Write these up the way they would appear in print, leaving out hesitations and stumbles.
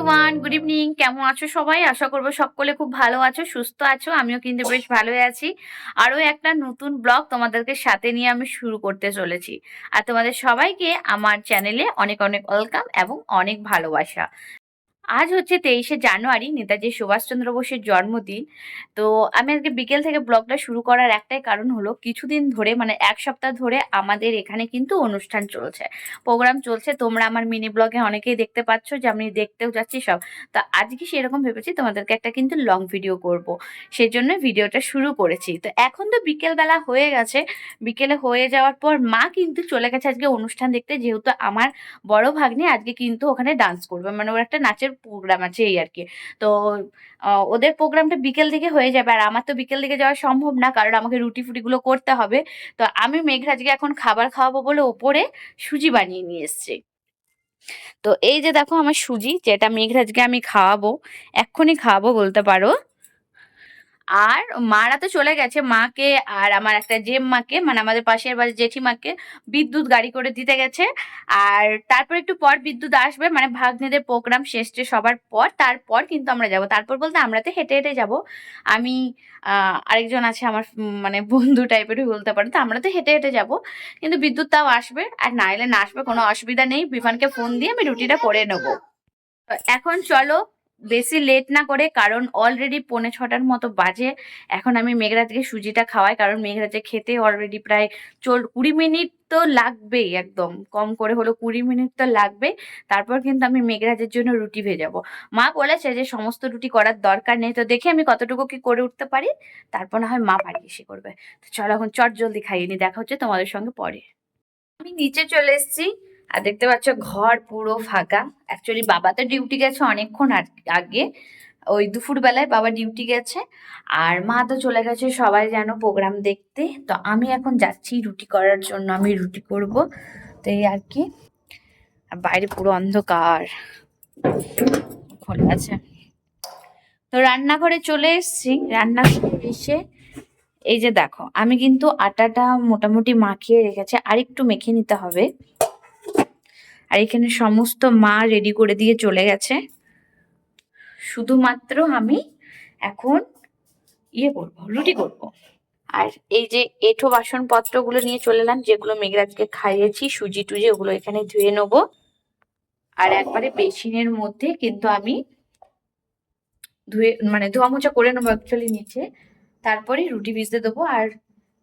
Everyone, good evening. কেমন আছো সবাই? আশা করবো সকলে খুব ভালো আছো, সুস্থ আছো। আমিও কিন্তু বেশ ভালোই আছি। আরো একটা নতুন ব্লগ তোমাদেরকে সাথে নিয়ে আমি শুরু করতে চলেছি। আর তোমাদের সবাইকে আমার চ্যানেলে অনেক অনেক ওয়েলকাম এবং অনেক ভালোবাসা। আজ হচ্ছে 23শে জানুয়ারি, নেতাজি সুভাষচন্দ্র বোসের জন্মদিন। তো আমি আজকে বিকেল থেকে ব্লগটা শুরু করার একটাই কারণ হলো, কিছুদিন ধরে মানে এক সপ্তাহ ধরে আমাদের এখানে কিন্তু অনুষ্ঠান চলছে, প্রোগ্রাম চলছে। তোমরা আমার মিনি ব্লগে অনেকেই দেখতে পাচ্ছ যে আমি দেখতেও যাচ্ছি সব। তো আজকে সেরকম ভেবেছি তোমাদেরকে একটা কিন্তু লং ভিডিও করব, সেই জন্য ভিডিওটা শুরু করেছি। তো এখন তো বিকেলবেলা হয়ে গেছে, বিকেলে হয়ে যাওয়ার পর মা কিন্তু চলে গেছে আজকে অনুষ্ঠান দেখতে, যেহেতু আমার বড় ভাগ্নে আজকে কিন্তু ওখানে ডান্স করবে, মানে ওর একটা নাচের প্রোগ্রাম আছে এই আর কি। তো ওদের প্রোগ্রামটা বিকেল দিকে হয়ে যাবে, আর আমার তো বিকেল দিকে যাওয়া সম্ভব না, কারণ আমাকে রুটি ফুটিগুলো করতে হবে। তো আমি মেঘরাজকে এখন খাবার খাওয়াবো বলে ওপরে সুজি বানিয়ে নিয়ে এসেছি। তো এই যে দেখো আমার সুজি, যেটা মেঘরাজকে আমি খাওয়াবো, এক্ষুনি খাওয়াবো বলতে পারো। আর মারা তো চলে গেছে, মাকে আর আমার একটা জেম্মাকে, মানে আমাদের পাশের বাড়ির জেঠিমাকে বিদ্যুৎ গাড়ি করে দিতে গেছে। আর তারপর একটু পর বিদ্যুৎ আসবে, মানে ভাগ্নেদের প্রোগ্রাম শেষ টেস সবার পর, তারপর কিন্তু আমরা যাব। তারপর বলতে আমরা তো হেঁটে হেঁটে যাব। আমি আরেকজন আছে আমার, মানে বন্ধু টাইপেরই বলতে পারো। তো আমরা তো হেঁটে হেঁটে যাব, কিন্তু বিদ্যুৎ তাও আসবে। আর না এলে না আসবে, কোনো অসুবিধা নেই। বিভানকে ফোন দিয়ে আমি রুটিটা করে নেবো। এখন চলো বেশি লেট না করে, কারণ অলরেডি 5:45 মতো বাজে। এখন আমি মেঘরাজকে সুজিটা খাওয়াই, কারণ মেঘরাজে খেতে অলরেডি প্রায় 20 মিনিট তো লাগবেই, একদম কম করে হলো 20 মিনিট তো লাগবে। তারপর কিন্তু আমি মেঘরাজের জন্য রুটি ভেজাবো। মা বলেছে যে সমস্ত রুটি করার দরকার নেই, তো দেখি আমি কতটুকু কি করে উঠতে পারি। তারপর না হয় মা বাড়ি এসে করবে। তো চলো এখন চট জলদি খাইয়ে নি, দেখা হচ্ছে তোমাদের সঙ্গে পরে। আমি নিচে চলে এসেছি, আর দেখতে পাচ্ছ ঘর পুরো ফাঁকা। অ্যাকচুয়ালি বাবা তো ডিউটি গেছে অনেকক্ষণ আগে, ওই দুপুর বেলায় বাবা ডিউটি গেছে। আর মা তো চলে গেছে সবাই যেন প্রোগ্রাম দেখতে। তো আমি এখন যাচ্ছি রুটি করার জন্য, আমি রুটি করব। তো এই আর কি। আর বাইরে পুরো অন্ধকার খোলা আছে। তো রান্নাঘরে চলে এসেছি, রান্নাঘরে এসে এই যে দেখো আমি কিন্তু আটাটা মোটামুটি মাখিয়ে রেখেছি, আর একটু মেখে নিতে হবে। আর এখানে সমস্ত মা রেডি করে দিয়ে চলে গেছে, শুধুমাত্র আমি এখন করব, রুটি করব। আর এই যে এঁঠো বাসনপত্রগুলো নিয়ে চলে এলাম, যেগুলো মেঘরাজকে খাইয়েছি, সুজি টুজি ওগুলো এখানে ধুয়ে নেবো। আর একবারে বেসিনের মধ্যে কিন্তু আমি ধুয়ে মানে ধোয়া মোছা করে নেবো অ্যাকচুয়ালি নিচে, তারপরে রুটি ভিজতে দেবো। আর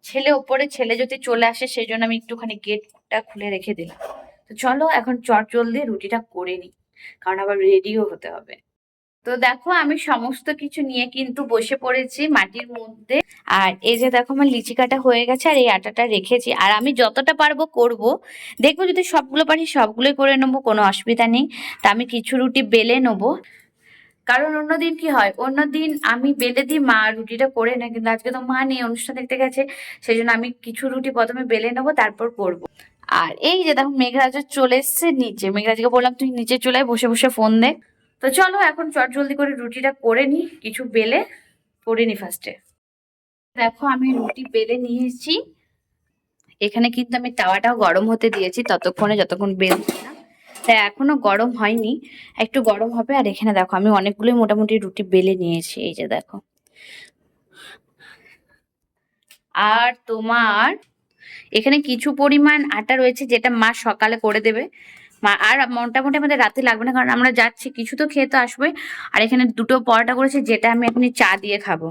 ছেলে ওপরে, ছেলে যদি চলে আসে সেই জন্য আমি একটুখানি গেটটা খুলে রেখে দিলাম। তো চলো এখন চট জলদি রুটিটা করে নিই, কারণ আবার রেডিও হতে হবে। তো দেখো আমি সমস্ত কিছু নিয়ে কিন্তু বসে পড়েছি মাটির মধ্যে। আর এই যে দেখো আমার লিচি কাটা হয়ে গেছে, আর এই আটাটা রেখেছি। আর আমি যতটা পারবো করব, দেখবো যদি সবগুলো পারি সবগুলোই করে নেবো, কোনো অসুবিধা নেই। তা আমি কিছু রুটি বেলে নেবো, কারণ অন্যদিন কি হয়, অন্যদিন আমি বেলে দিই, মা রুটিটা করে নেয়। কিন্তু আজকে তো মা নেই, অনুষ্ঠান দেখতে গেছে, সেই জন্য আমি কিছু রুটি প্রথমে বেলে নেবো, তারপর করব। আর এই যে দেখো মেঘরাজ চলে এসছে নিচে, মেঘরাজকে বললাম তুই নিচে চলে আয়, বসে বসে ফোন দেখ। তো চলো এখন চট জলদি করে রুটিটা করে নি, কিছু বেলে করে নি ফার্স্টে। দেখো আমি রুটি বেলে নিয়েছি, এখানে কিন্তু আমি তাওয়াটাও গরম হতে দিয়েছি ততক্ষণে, যতক্ষণ বেলছি না। তাই এখনো গরম হয়নি, একটু গরম হবে। আর এখানে দেখো আমি অনেকগুলোই মোটামুটি রুটি বেলে নিয়েছি, এই যে দেখো। আর তোমার এখানে কিছু পরিমাণ আটা রয়েছে, যেটা মা সকালে করে দেবে। মা আর মোটামুটি আমাদের রাতে লাগবে না, কারণ আমরা যাচ্ছি, কিছু তো খেয়ে তো আসবোই। আর এখানে দুটো পরোটা করেছে, যেটা আমি এখনই চা দিয়ে খাবো,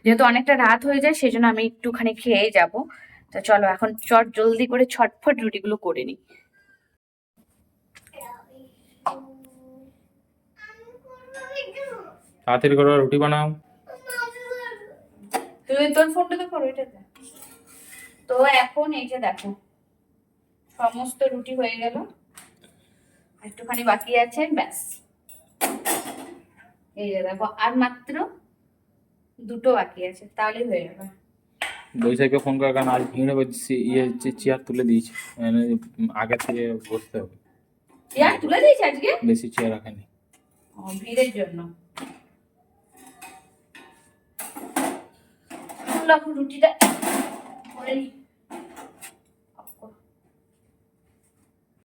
যেহেতু অনেকটা রাত হয়ে যায় সেই জন্য আমি একটুখানি খেয়েই যাব। তো চলো এখন চট জলদি করে ছটফট রুটিগুলো করে নিই। তাড়াতাড়ি করো, রুটি বানাও। তুই তোর ফোনটাতে করো এটাতে। তো এখন এই যে দেখো সমস্ত রুটি হয়ে গেল, একটুখানি বাকি আছে, ব্যাস। এই যে দেখো আর মাত্র দুটো বাকি আছে, তাহলেই হয়ে যাবে। বৈশাখকে ফোন করার কারণ আজ ভিড়ে চেয়ার তুলে দিয়েছে, মানে আগে থেকে বসতে হবে। চেয়ার তুলে দিয়েছে আজকে, বেশি চেয়ার রাখেনি ভিড়ের জন্য। এখন রুটিটা করে নিই।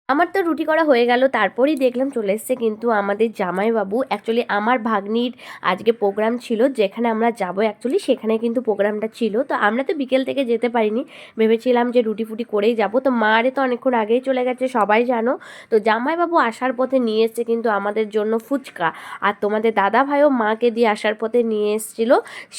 আমার তো রুটি করা হয়ে গেল, তারপরেই দেখলাম চলে এসছে কিন্তু আমাদের জামাইবাবু। অ্যাকচুয়ালি আমার ভাগ্নির আজকে প্রোগ্রাম ছিল, যেখানে আমরা যাব অ্যাকচুয়ালি সেখানে কিন্তু প্রোগ্রামটা ছিল। তো আমরা তো বিকেল থেকে যেতে পারিনি, ভেবেছিলাম যে রুটি ফুটি করেই যাব। তো মারে তো অনেকক্ষণ আগেই চলে গেছে সবাই জানো। তো জামাইবাবু আসার পথে নিয়ে এসছে কিন্তু আমাদের জন্য ফুচকা, আর তোমাদের দাদা ভাইও মাকে দিয়ে আসার পথে নিয়ে এসেছিল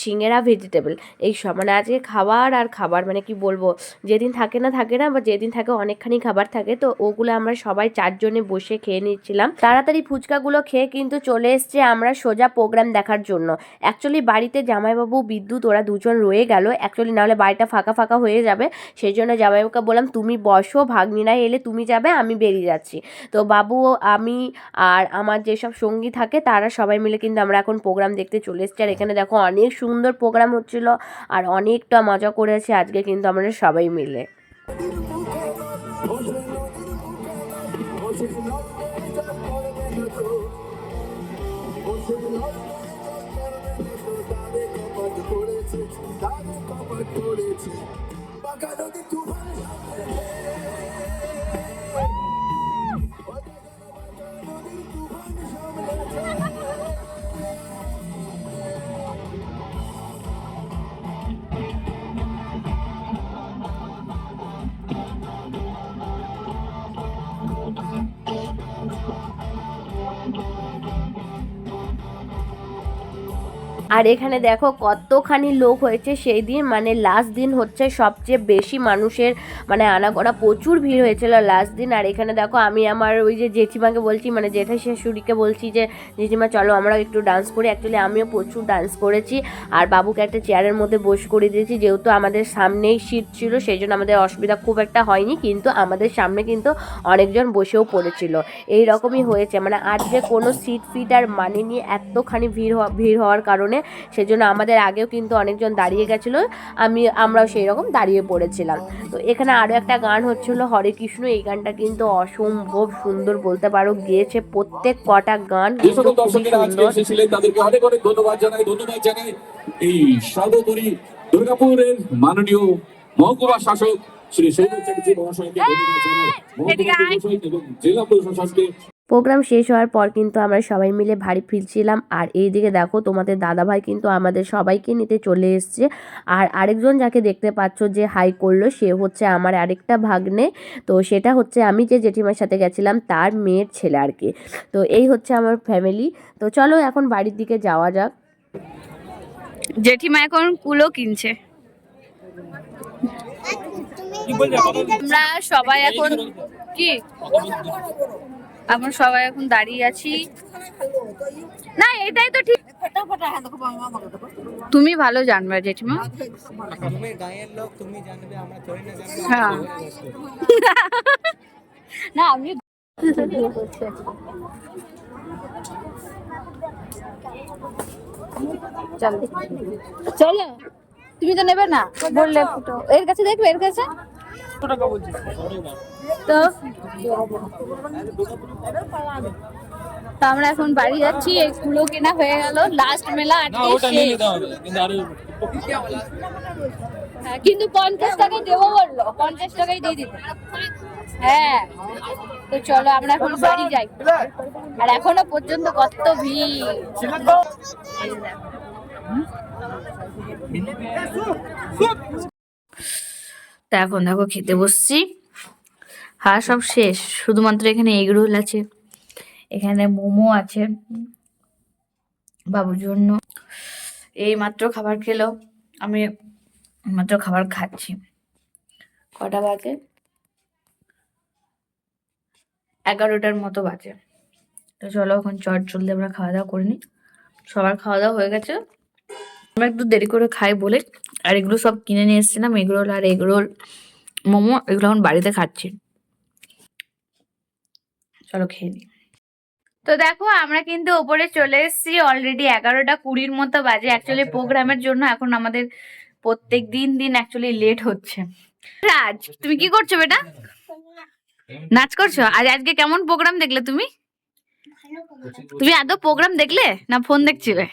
সিঙ্গারা ভেজিটেবল। এই সব মানে আজকে খাবার আর খাবার, মানে কি বলবো, যেদিন থাকে না বা যেদিন থাকে অনেকখানি খাবার থাকে। তো ওগুলো আমরা সবাই 4 জনে বসে খেয়ে নিচ্ছিলাম। তাড়াতাড়ি ফুচকাগুলো খেয়ে কিন্তু চলে এসছে আমরা সোজা প্রোগ্রাম দেখার জন্য। অ্যাকচুয়ালি বাড়িতে জামাইবাবু বিদ্যুৎ ওরা দুজন রয়ে গেল অ্যাকচুয়ালি, নাহলে বাড়িটা ফাঁকা ফাঁকা হয়ে যাবে। সেই জন্য জামাইবাবুকে বললাম তুমি বসো, ভাগ্নিরা এলে তুমি যাবে, আমি বেরিয়ে যাচ্ছি। তো বাবু, আমি আর আমার যেসব সঙ্গী থাকে তারা সবাই মিলে কিন্তু আমরা এখন প্রোগ্রাম দেখতে চলে এসেছি। আর এখানে দেখো অনেক সুন্দর প্রোগ্রাম হচ্ছিল আর অনেকটা মজা করেছে আজকে কিন্তু আমরা সবাই মিলে। আর এখানে দেখো কতখানি লোক হয়েছে সেই দিন, মানে লাস্ট দিন হচ্ছে সবচেয়ে বেশি মানুষের মানে আনাগোনা, প্রচুর ভিড় হয়েছিল লাস্ট দিন। আর এখানে দেখো আমি আমার ওই যে জেঠিমাকে বলছি, মানে জেঠাই শাশুড়িকে বলছি যে জেঠিমা চলো আমরা একটু ডান্স করি। অ্যাকচুয়ালি আমিও প্রচুর ডান্স করেছি আর বাবুকে একটা চেয়ারের মধ্যে বস করে দিয়েছি, যেহেতু আমাদের সামনেই সিট ছিল সেই জন্য আমাদের অসুবিধা খুব একটা হয়নি, কিন্তু আমাদের সামনে কিন্তু অনেকজন বসেও পড়েছিল। এই রকমই হয়েছে, মানে আজকে কোনো সিট ফিট আর মানেনি এতখানি ভিড় হওয়ার কারণে। সেজন্য আমাদের আগেও কিন্তু অনেকজন দাঁড়িয়ে গেছিলো, আমরাও সেই রকম দাঁড়িয়ে পড়েছিলাম। তো এখানে আরও একটা গান হচ্ছিল হরে কৃষ্ণ, এই গানটা কিন্তু অসম্ভব সুন্দর বলতে পারো গেয়েছে প্রত্যেক কটা গান কিন্তু খুবই সুন্দর। তাদেরকে অনেক অনেক ধন্যবাদ জানাই এই সর্বোপরি দুর্গাপুরের মাননীয় মহকুমা শাসক শ্রী সৌরভ চ্যাটার্জি মহাশয়কে ধন্যবাদ জানাই, মহকুমা প্রশাসক এবং জেলা প্রশাসনকে। প্রোগ্রাম শেষ হওয়ার পর কিন্তু আমরা সবাই মিলে বাড়ি ফিরছিলাম। আর এই দিকে দেখো তোমাদের দাদাভাই কিন্তু আমাদের সবাইকে নিতে চলে এসছে। আর আরেকজন যাকে দেখতে পাচ্ছ যে হাই করলো সে হচ্ছে আমার আরেকটা ভাগ্নে। তো সেটা হচ্ছে আমি যে জেঠিমার সাথে গেছিলাম তার মেয়ের ছেলে আর কি। তো এই হচ্ছে আমার ফ্যামিলি। তো চলো এখন বাড়ির দিকে যাওয়া যাক। জেঠিমা এখন কুলো কিনছে। আমরা সবাই এখন কি সবাই এখন দাঁড়িয়ে আছি। না এটাই তো ঠিক, তুমি ভালো জানবে জেঠিমা। তুমি গায়ের লোক, তুমি জানবে, আমরা থোড়ি না জানবো। হ্যাঁ না আমি চলো, তুমি তো নেবে না বললে, এর কাছে দেখবে, এর কাছে তো। তো আমরা এখন বাড়ি যাচ্ছি, এই কুলো কেনা হয়ে গেল, লাস্ট মেলা আজকে শেষ। হ্যাঁ, কিন্তু 50 টাকায় দেবো বললো, 50 টাকায় দিয়ে দিতে। হ্যাঁ তো চলো আমরা এখন বাড়ি যাই। আর এখনো পর্যন্ত কত ভিড়। তা এখন দেখো খেতে বসছি। হ্যাঁ সব শেষ, শুধুমাত্র এখানে এগ রোল আছে, এখানে মোমো আছে বাবুর জন্য। এই মাত্র খাবার খেলো, আমি মাত্র খাবার খাচ্ছি। কটা বাজে? 11টার মতো বাজে। তো চলো এখন চট জলদি আমরা খাওয়া দাওয়া করে নিই। সবার খাওয়া দাওয়া হয়ে গেছে, আমরা একটু দেরি করে খাই বলে। আর এগুলো সব কিনে নিয়ে এসেছিলাম, এগরোল আর এগরোল মোমো, এগুলো এখন বাড়িতে খাচ্ছি। চলো খেয়ে নিই। তো দেখো আমরা কিন্তু ওপরে চলে এসেছি, অলরেডি 11:20 মতো বাজে। অ্যাকচুয়ালি প্রোগ্রামের জন্য এখন আমাদের প্রত্যেক দিন অ্যাকচুয়ালি লেট হচ্ছে। রাজ তুমি কি করছো বেটা? নাচ করছো? আর আজকে কেমন প্রোগ্রাম দেখলে তুমি? তুমি আদৌ প্রোগ্রাম দেখলে না ফোন দেখছিলে?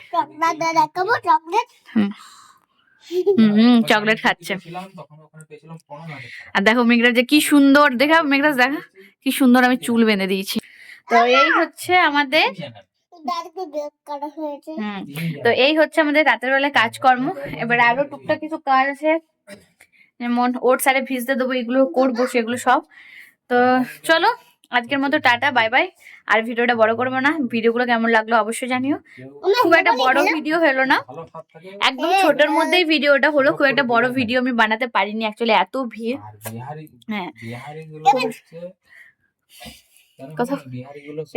চকলেট খাচ্ছে। আর দেখো মেঘরাজ যে কি সুন্দর, দেখা মেঘরাজ দেখা কি সুন্দর আমি চুল বেঁধে দিয়েছি। তো এই হচ্ছে আমাদের তো এই হচ্ছে আমাদের রাতের বেলা কাজকর্ম। এবার আরো টুকটাক কিছু কাজ আছে, যেমন ওর সারে ভিজতে দেবো, এগুলো করবো সেগুলো সব। তো চলো আজকের মতো টাটা, বাই বাই। আর ভিডিওটা বড় করবো না। ভিডিওগুলো কেমন লাগলো অবশ্যই জানিও। খুব একটা বড় ভিডিও হলো না, একদম ছোটর মধ্যেই ভিডিওটা হলো। খুব একটা বড় ভিডিও আমি বানাতে পারিনি অ্যাকচুয়ালি, এত ভিড়। হ্যাঁ কথা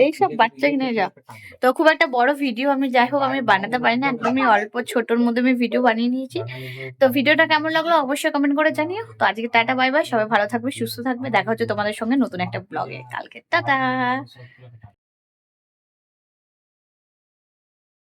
এইসব বাচ্চা কিনে যা। তো খুব একটা বড় ভিডিও আমি যাই হোক আমি বানাতে পারি না, একদমই অল্প ছোটর মধ্যে আমি ভিডিও বানিয়ে নিয়েছি। তো ভিডিওটা কেমন লাগলো অবশ্যই কমেন্ট করে জানিও। তো আজকে টাটা বাই বাই, সবাই ভালো থাকবে সুস্থ থাকবে, দেখা হচ্ছে তোমাদের সঙ্গে নতুন একটা ব্লগে কালকে। টাটা।